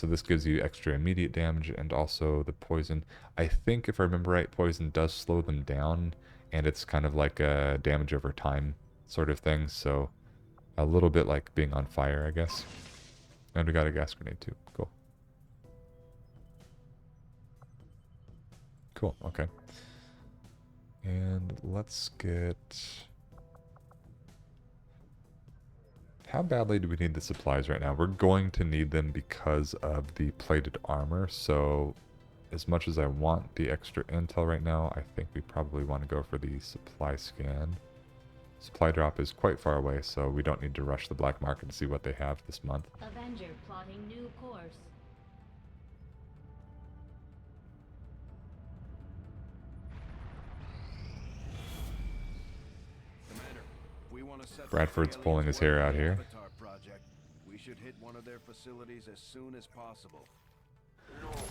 So this gives you extra immediate damage and also the poison. I think if I remember right, poison does slow them down and it's kind of like a damage over time sort of thing. So a little bit like being on fire, I guess. And we got a gas grenade too. Cool. Cool, okay. And let's get... How badly do we need the supplies right now? We're going to need them because of the plated armor, so as much as I want the extra intel right now, I think we probably want to go for the supply scan. Supply drop is quite far away, so we don't need to rush the black market to see what they have this month. Avenger plotting new course. Bradford's pulling his hair out here. We should hit one of their facilities as soon as possible. Normally,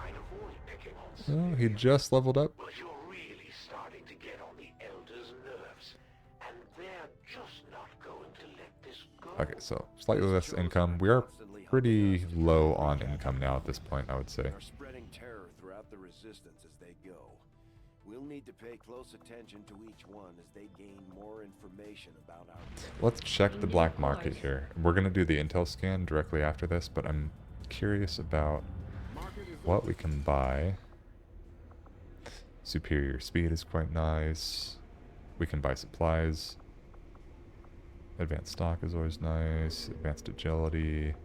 I'd avoid picking on Oh, he just leveled up. but you're really starting to get on the Elders' nerves, and they're just not going to let this go. Okay, so slightly less income. We are pretty low on income now at this point, I would say. They are spreading terror throughout the resistance as they go. We'll need to pay close attention to each one as they gain more information about our... Let's check the black market here. We're going to do the intel scan directly after this, but I'm curious about what we can buy. Superior speed is quite nice. We can buy supplies. Advanced stock is always nice. Advanced agility.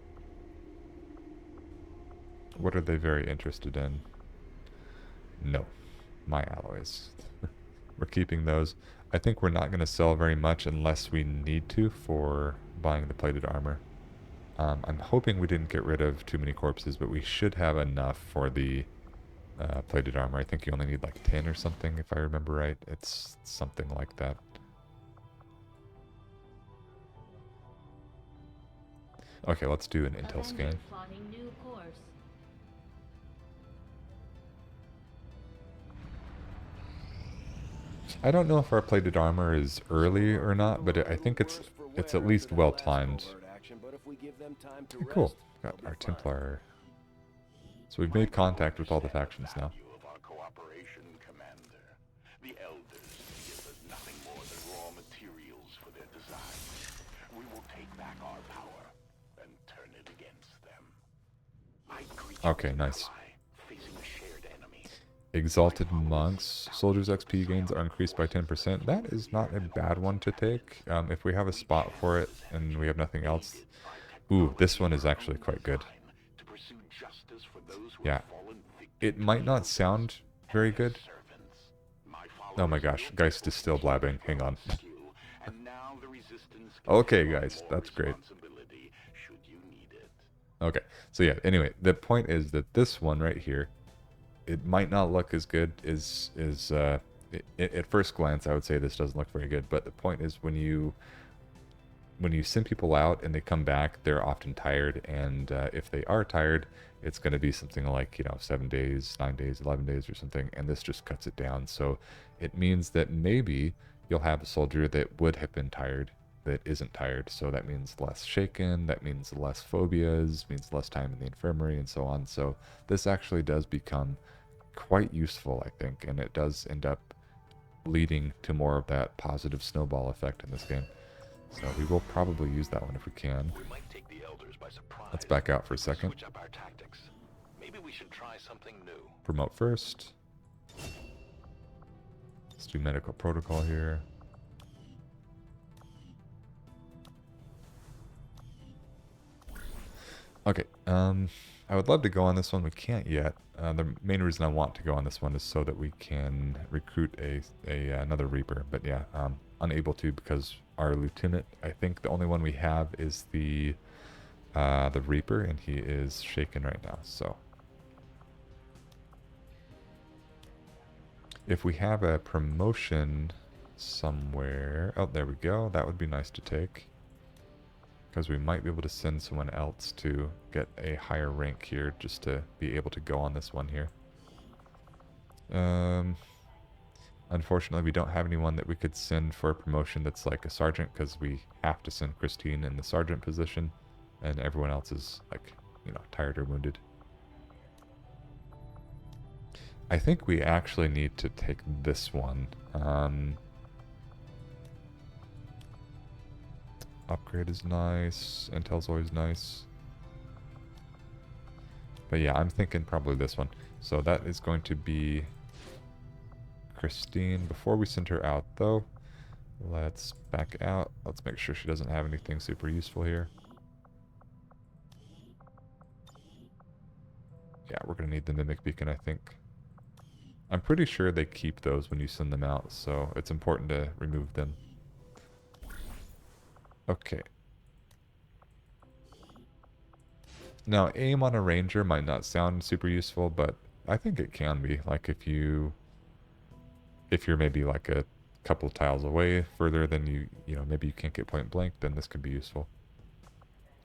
What are they very interested in? No. My alloys. We're keeping those. I think we're not going to sell very much unless we need to for buying the plated armor. I'm hoping we didn't get rid of too many corpses, but we should have enough for the plated armor. I think you only need like 10 or something, if I remember right. It's something like that. Okay, let's do an intel scan. Plotting new course. I don't know if our plated armor is early or not, but I think it's at least well timed. Okay, cool. Got our Templar. So we've made contact with all the factions now. Of our cooperation, Commander. The Elders give us nothing more than raw materials for their design. We will take back our power and turn it against them. My creatures Okay, nice. facing a shared enemy. Exalted Monks. Soldiers' XP gains are increased by 10%. That is not a bad one to take. If we have a spot for it and we have nothing else. Ooh, this one is actually quite good. To pursue justice for those who Yeah. have fallen victim It might not sound very good. servants. My Oh my gosh, Geist is still blabbing. Hang on. skill, and now the resistance can Okay, take on guys, more that's great. responsibility should you need it. Okay, so yeah, anyway, the point is that this one right here, it might not look as good as at first glance. I would say this doesn't look very good, but the point is when you send people out and they come back, they're often tired, and if they are tired, it's going to be something like 7 days, 9 days, 11 days or something, and this just cuts it down. So it means that maybe you'll have a soldier that would have been tired that isn't tired, so that means less shaken, that means less phobias, means less time in the infirmary, and so on. So this actually does become quite useful, I think, and it does end up leading to more of that positive snowball effect in this game. So we will probably use that one if we can. We might take the Elders by surprise. Let's back out for a second. Switch up our tactics. Maybe we should try something new. Promote first. Let's do medical protocol here. Okay, I would love to go on this one. We can't yet. The main reason I want to go on this one is so that we can recruit another Reaper. But yeah, unable to because our lieutenant, I think the only one we have is the Reaper, and he is shaken right now. So if we have a promotion somewhere, oh, there we go. That would be nice to take, because we might be able to send someone else to get a higher rank here just to be able to go on this one here. Unfortunately, we don't have anyone that we could send for a promotion that's like a sergeant, because we have to send Christine in the sergeant position, and everyone else is like you know, tired or wounded. I think we actually need to take this one. Upgrade is nice. Intel's always nice. But yeah, I'm thinking probably this one. So that is going to be Christine. Before we send her out, though, let's back out. Let's make sure she doesn't have anything super useful here. Yeah, we're going to need the Mimic Beacon, I think. I'm pretty sure they keep those when you send them out, so it's important to remove them. Okay. Now, aim on a ranger might not sound super useful, but I think it can be. Like if you're maybe like a couple tiles away further than you know, maybe you can't get point blank, then this could be useful.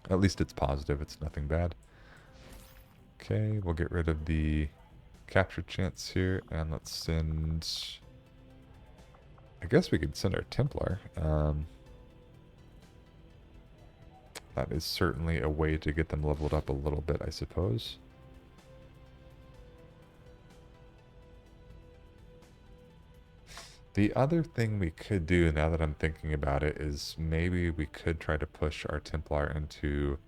At least it's positive, it's nothing bad. Okay, we'll get rid of the capture chance here, and let's send... I guess we could send our Templar. That is certainly a way to get them leveled up a little bit, I suppose. The other thing we could do, now that I'm thinking about it, is maybe we could try to push our Templar into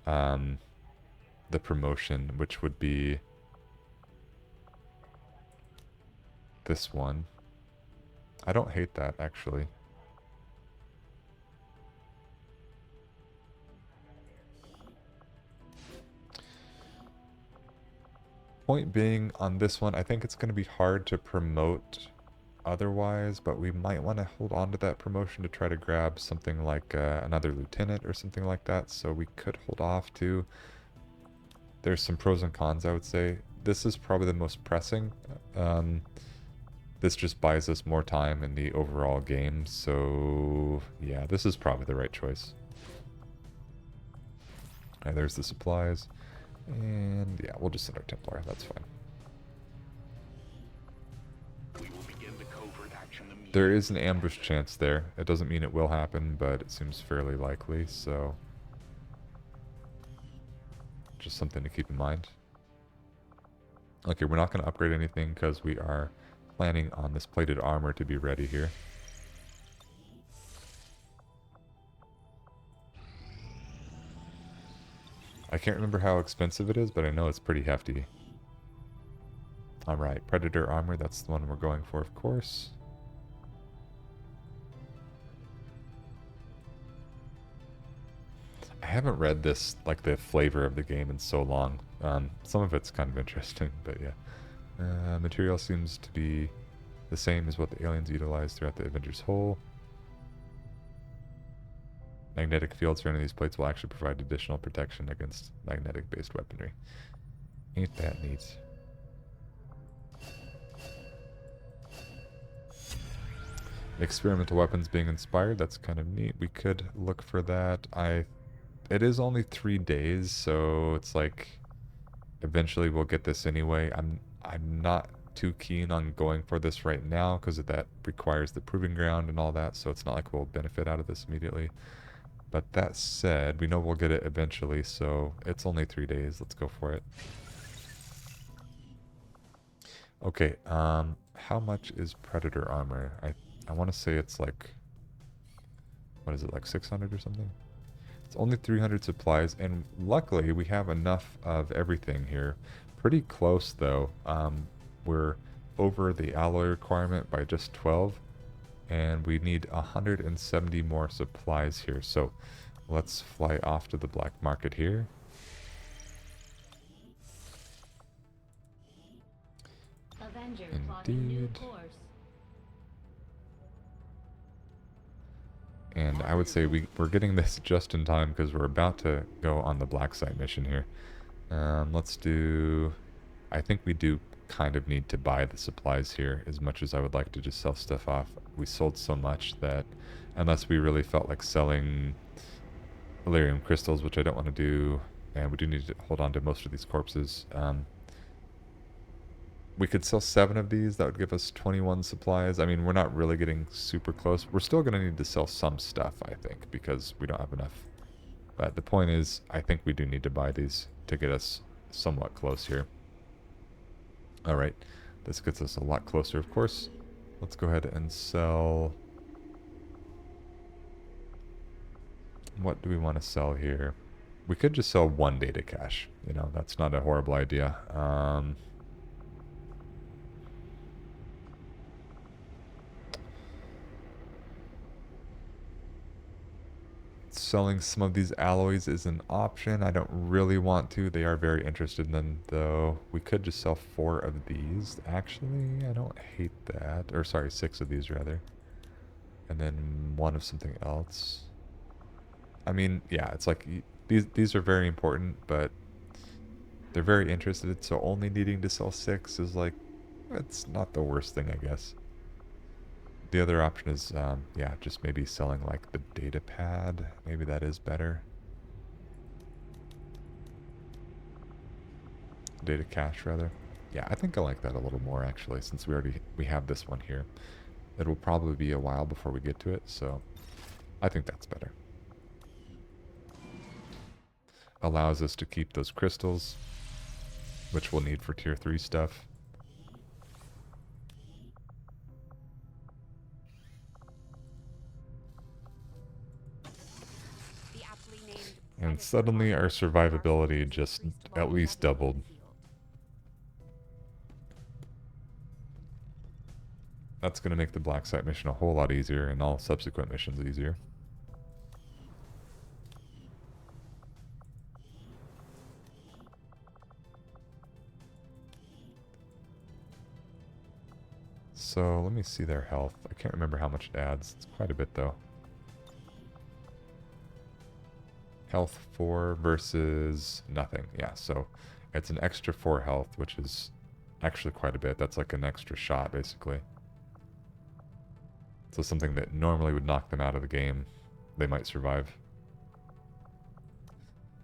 the promotion, which would be this one. I don't hate that, actually. Point being, on this one, I think it's going to be hard to promote otherwise, but we might want to hold on to that promotion to try to grab something like another lieutenant or something like that, so we could hold off too. There's some pros and cons, I would say. This is probably the most pressing. This just buys us more time in the overall game, so yeah, this is probably the right choice. Alright, there's the supplies. And yeah, we'll just send our Templar, that's fine. We will begin the covert action immediately. There is an ambush chance there. It doesn't mean it will happen, but it seems fairly likely, so... just something to keep in mind. Okay, we're not going to upgrade anything because we are planning on this plated armor to be ready here. I can't remember how expensive it is, but I know it's pretty hefty. Alright, Predator armor, that's the one we're going for, of course. I haven't read this, like the flavor of the game in so long. Some of it's kind of interesting, but yeah. Material seems to be the same as what the aliens utilized throughout the Avengers Whole. Magnetic fields surrounding these plates will actually provide additional protection against magnetic-based weaponry. Ain't that neat? Experimental weapons being inspired, that's kind of neat. We could look for that. It is only 3 days, so it's like eventually we'll get this anyway. I'm not too keen on going for this right now because that requires the proving ground and all that, so it's not like we'll benefit out of this immediately. But that said, we know we'll get it eventually, so it's only 3 days. Let's go for it. Okay, how much is Predator armor? I want to say it's like, what is it, like 600 or something? It's only 300 supplies, and luckily we have enough of everything here. Pretty close, though. We're over the alloy requirement by just 12. And we need 170 more supplies here. So let's fly off to the black market here. Avenger plotting new Indeed. course. And I would say we're getting this just in time because we're about to go on the black site mission here. Let's do... I think we do kind of need to buy the supplies here as much as I would like to just sell stuff off. We sold so much that unless we really felt like selling Elerium crystals, which I don't want to do, and we do need to hold on to most of these corpses. We could sell 7 of these. That would give us 21 supplies. I mean, we're not really getting super close. We're still going to need to sell some stuff, I think, because we don't have enough But the point is, I think we do need to buy these to get us somewhat close here. Alright, this gets us a lot closer, of course. Let's go ahead and sell... What do we want to sell here? We could just sell 1 data cache. You know, that's not a horrible idea. Selling some of these alloys is an option. I don't really want to. They are very interested in them, though. We could just sell 4 of these. Actually, I don't hate that. Or, sorry, 6 of these, rather. And then 1 of something else. I mean, yeah, it's like... These are very important, but... They're very interested, so only needing to sell 6 is like... It's not the worst thing, I guess. The other option is, yeah, just maybe selling like the data pad. Maybe that is better. Data cache, rather. Yeah, I think I like that a little more, actually, since we have this one here. It will probably be a while before we get to it, so I think that's better. Allows us to keep those crystals, which we'll need for tier 3 stuff. And suddenly our survivability just at least doubled. That's going to make the black site mission a whole lot easier and all subsequent missions easier. So let me see their health. I can't remember how much it adds. It's quite a bit though. Health 4 versus nothing. Yeah, so it's an extra 4 health, which is actually quite a bit. That's like an extra shot, basically. So something that normally would knock them out of the game, they might survive.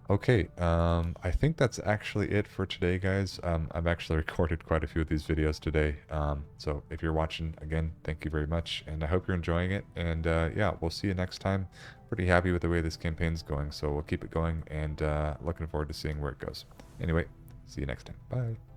Okay, I think that's actually it for today, guys. I've actually recorded quite a few of these videos today. So if you're watching, again, thank you very much. And I hope you're enjoying it. And yeah, we'll see you next time. Pretty happy with the way this campaign's going, so we'll keep it going. And looking forward to seeing where it goes. Anyway, see you next time. Bye.